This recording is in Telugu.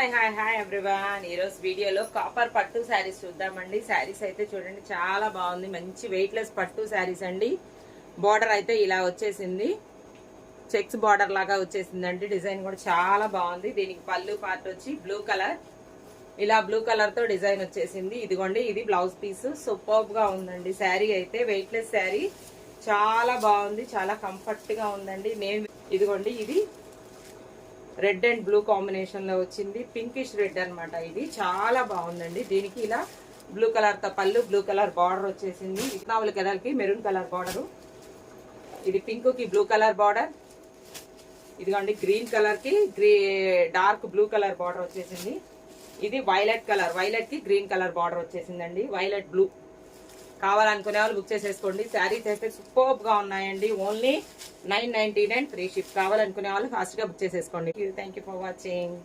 Hi everyone. ఈరోజు వీడియోలో కాపర్ పట్టు శారీస్ చూద్దామండి. శారీస్ అయితే చూడండి చాలా బాగుంది. మంచి వెయిట్లెస్ పట్టు శారీస్ అండి. బార్డర్ అయితే ఇలా వచ్చేసింది, చెక్స్ బార్డర్ లాగా వచ్చేసిందండి. డిజైన్ కూడా చాలా బాగుంది. దీనికి పళ్ళు పార్ట్ వచ్చి బ్లూ కలర్, ఇలా బ్లూ కలర్ తో డిజైన్ వచ్చేసింది. ఇదిగోండి, ఇది బ్లౌజ్ పీస్. సూపర్బ్ గా ఉందండి. శారీ అయితే వెయిట్లెస్ శారీ, చాలా బాగుంది, చాలా కంఫర్ట్ గా ఉందండి. ఇదిగోండి, ఇది రెడ్ అండ్ బ్లూ కాంబినేషన్ లో వచ్చింది. పింకిష్ రెడ్ అనమాట. ఇది చాలా బాగుందండి. దీనికి ఇలా బ్లూ కలర్ తో పళ్ళు, బ్లూ కలర్ బార్డర్ వచ్చేసింది. ఇట్నావుల కలర్ కి మెరూన్ కలర్ బార్డర్, ఇది పింక్ కి బ్లూ కలర్ బార్డర్. ఇదిగోండి, గ్రీన్ కలర్ కి డార్క్ బ్లూ కలర్ బార్డర్ వచ్చేసింది. ఇది వైలెట్ కలర్, వైలెట్ కి గ్రీన్ కలర్ బార్డర్ వచ్చేసిందండి. Violet blue. కావాలనుకునే వాళ్ళు బుక్ చేసేసుకోండి. శారీస్ అయితే సూపర్బ్ గా ఉన్నాయండి. Only 999 free ship. కావాలనుకునే వాళ్ళు ఫాస్ట్ గా బుక్ చేసేసుకోండి. Thank you for watching.